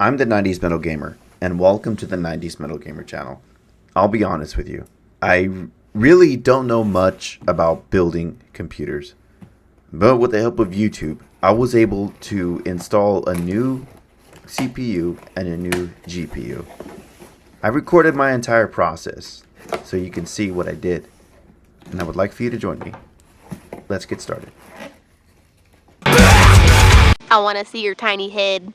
I'm the 90s Metal Gamer, and welcome to the 90s Metal Gamer channel. I'll be honest with you, I really don't know much about building computers, but with the help of YouTube, I was able to install a new CPU and a new GPU. I recorded my entire process, so you can see what I did, and I would like for you to join me. Let's get started. I want to see your tiny head.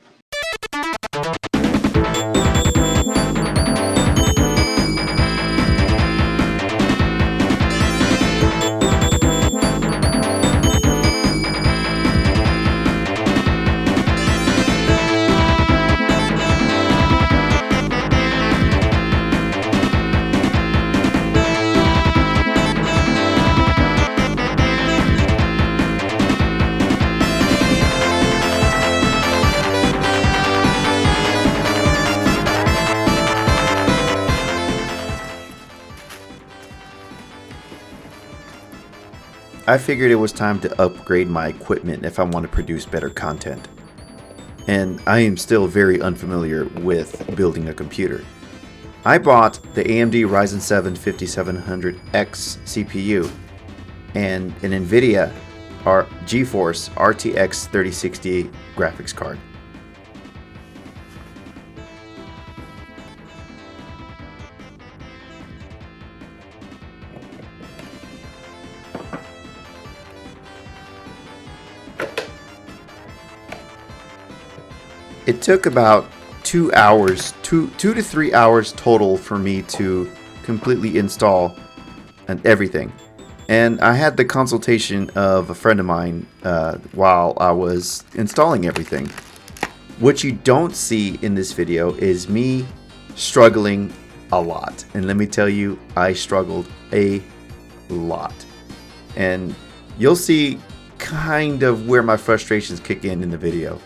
I figured it was time to upgrade my equipment if I want to produce better content. And I am still very unfamiliar with building a computer. I bought the AMD Ryzen 7 5700X CPU and an Nvidia GeForce RTX 3060 graphics card. It took about 2 hours, two to 3 hours total for me to completely install and everything. And I had the consultation of a friend of mine while I was installing everything. What you don't see in this video is me struggling a lot. And let me tell you, I struggled a lot. And you'll see kind of where my frustrations kick in the video.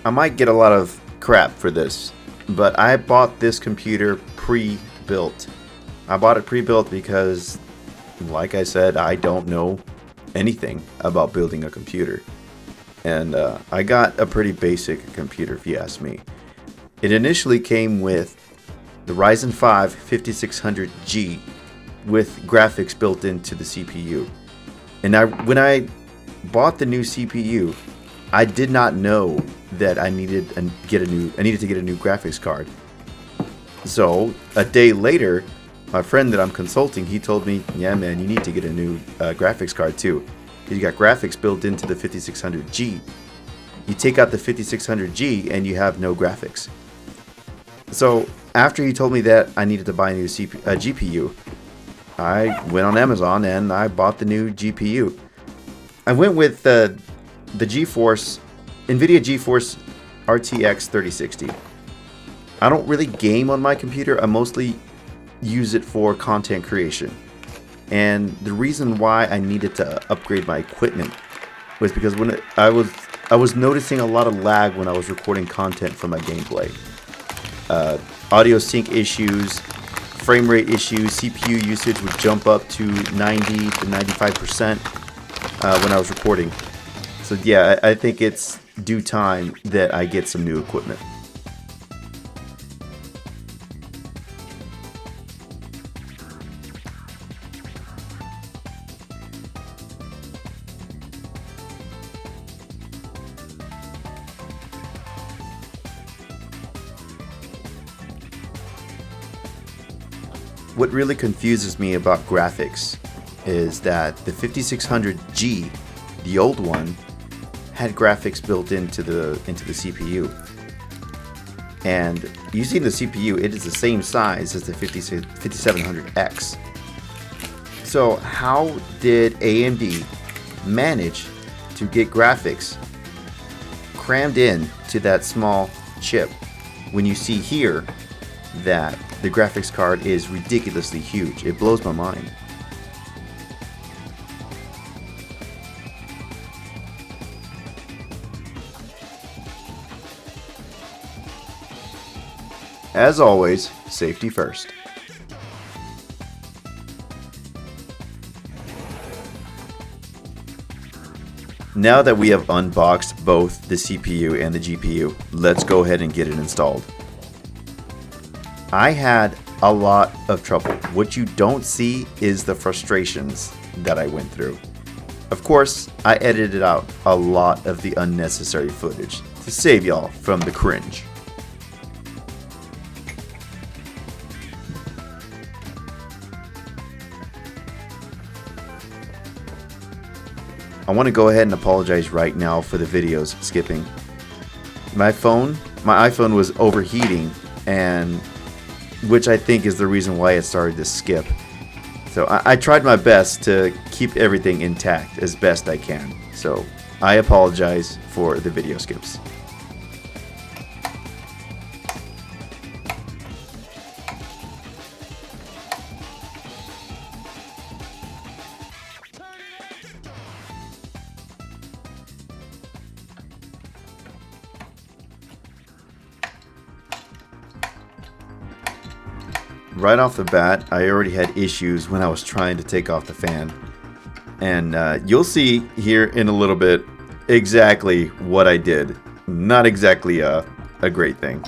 I might get a lot of crap for this, but I bought this computer pre-built. I bought it pre-built because, like I said, I don't know anything about building a computer. And I got a pretty basic computer, if you ask me. It initially came with the Ryzen 5 5600G with graphics built into the CPU. And when I bought the new CPU, I did not know that I needed to get a new graphics card. So a day later, my friend that I'm consulting, he told me, "Yeah, man, you need to get a new graphics card too. You got graphics built into the 5600G. You take out the 5600G and you have no graphics." So after he told me that I needed to buy a new GPU, I went on Amazon and I bought the new GPU. I went with the Nvidia GeForce RTX 3060. I don't really game on my computer. I mostly use it for content creation. And the reason why I needed to upgrade my equipment was because when I was noticing a lot of lag when I was recording content for my gameplay. Audio sync issues, frame rate issues, CPU usage would jump up to 90 to 95% when I was recording. So yeah, I think it's due time that I get some new equipment. What really confuses me about graphics is that the 5600G, the old one, had graphics built into the CPU. And using the CPU, it is the same size as the 5700X. So how did AMD manage to get graphics crammed in to that small chip when you see here that the graphics card is ridiculously huge? It blows my mind. As always, safety first. Now that we have unboxed both the CPU and the GPU, let's go ahead and get it installed. I had a lot of trouble. What you don't see is the frustrations that I went through. Of course, I edited out a lot of the unnecessary footage to save y'all from the cringe. I want to go ahead and apologize right now for the videos skipping. My iPhone was overheating, and which I think is the reason why it started to skip. So I tried my best to keep everything intact as best I can. So I apologize for the video skips. Right off the bat, I already had issues when I was trying to take off the fan. And you'll see here in a little bit exactly what I did. Not exactly a great thing.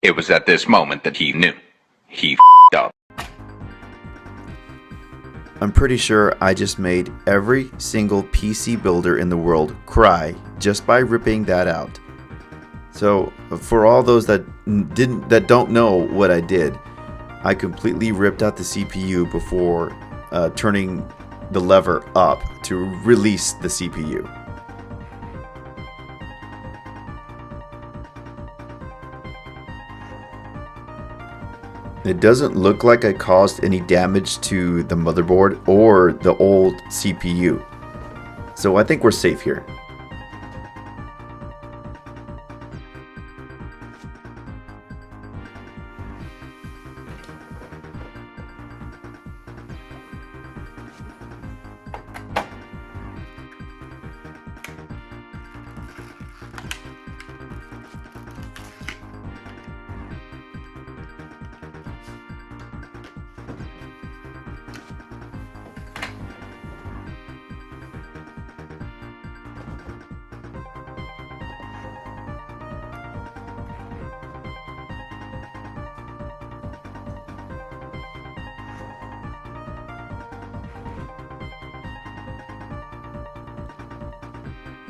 It was at this moment that he knew. He f***ed up. I'm pretty sure I just made every single PC builder in the world cry just by ripping that out. So for all those that don't know what I did, I completely ripped out the CPU before turning the lever up to release the CPU. It doesn't look like I caused any damage to the motherboard or the old CPU. So I think we're safe here.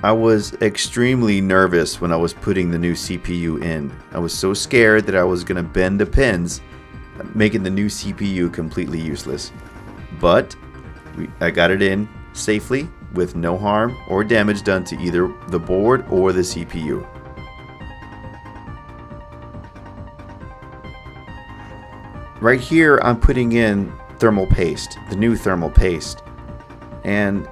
I was extremely nervous when I was putting the new CPU in. I was so scared that I was going to bend the pins, making the new CPU completely useless. But I got it in safely with no harm or damage done to either the board or the CPU. Right here I'm putting in thermal paste, the new thermal paste. And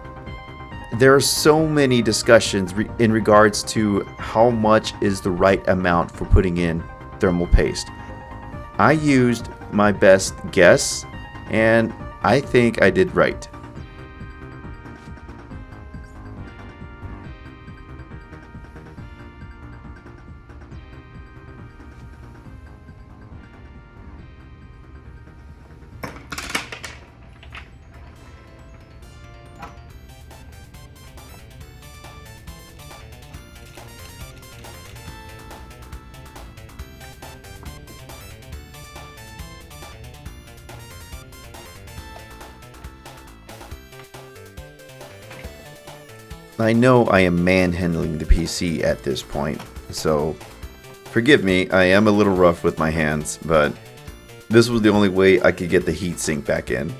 there are so many discussions in regards to how much is the right amount for putting in thermal paste. I used my best guess, and I think I did right. I know I am manhandling the PC at this point, so forgive me, I am a little rough with my hands, but this was the only way I could get the heatsink back in.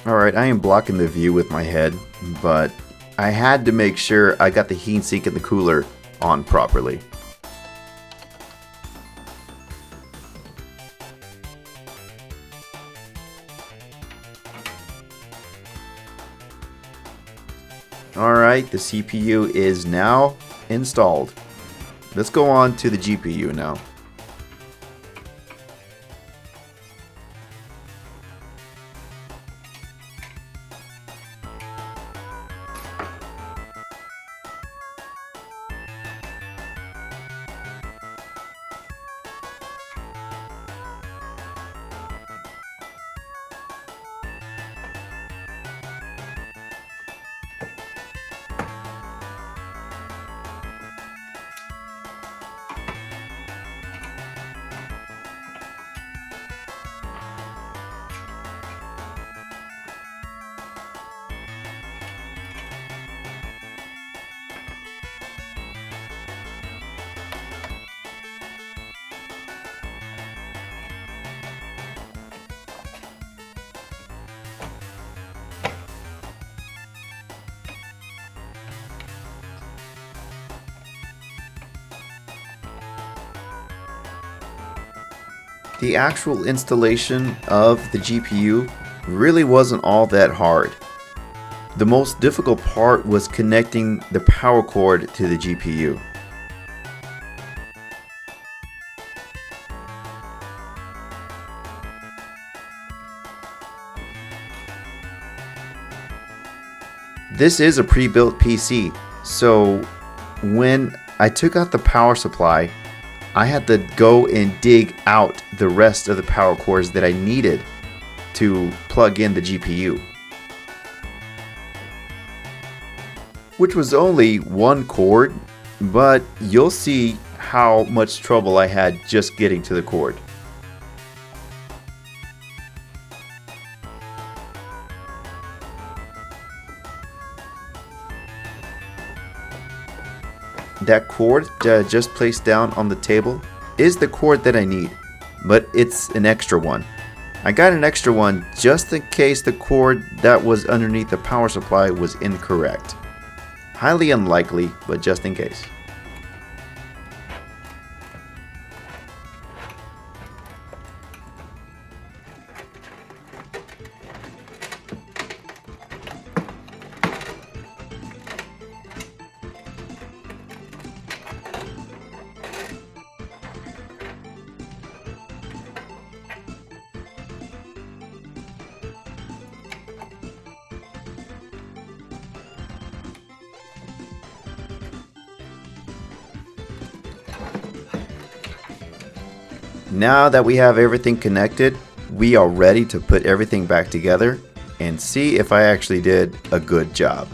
Alright, I am blocking the view with my head, but I had to make sure I got the heatsink and the cooler on properly. Alright, the CPU is now installed. Let's go on to the GPU now. The actual installation of the GPU really wasn't all that hard. The most difficult part was connecting the power cord to the GPU. This is a pre-built PC, so when I took out the power supply, I had to go and dig out the rest of the power cords that I needed to plug in the GPU. Which was only one cord, but you'll see how much trouble I had just getting to the cord. That cord that I just placed down on the table is the cord that I need, but it's an extra one. I got an extra one just in case the cord that was underneath the power supply was incorrect. Highly unlikely, but just in case. Now that we have everything connected, we are ready to put everything back together and see if I actually did a good job.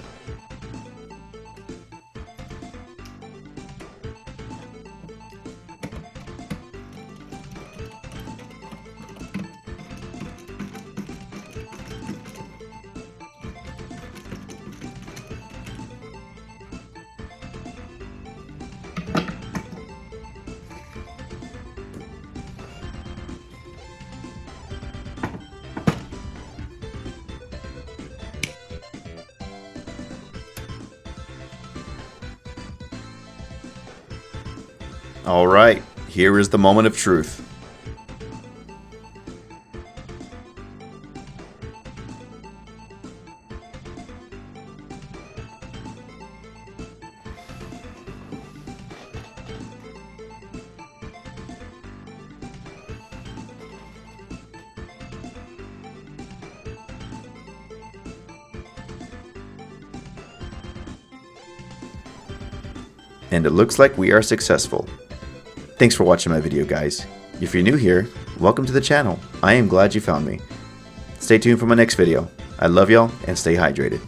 Alright, here is the moment of truth. And it looks like we are successful. Thanks for watching my video, guys. If you're new here, welcome to the channel. I am glad you found me. Stay tuned for my next video. I love y'all and stay hydrated.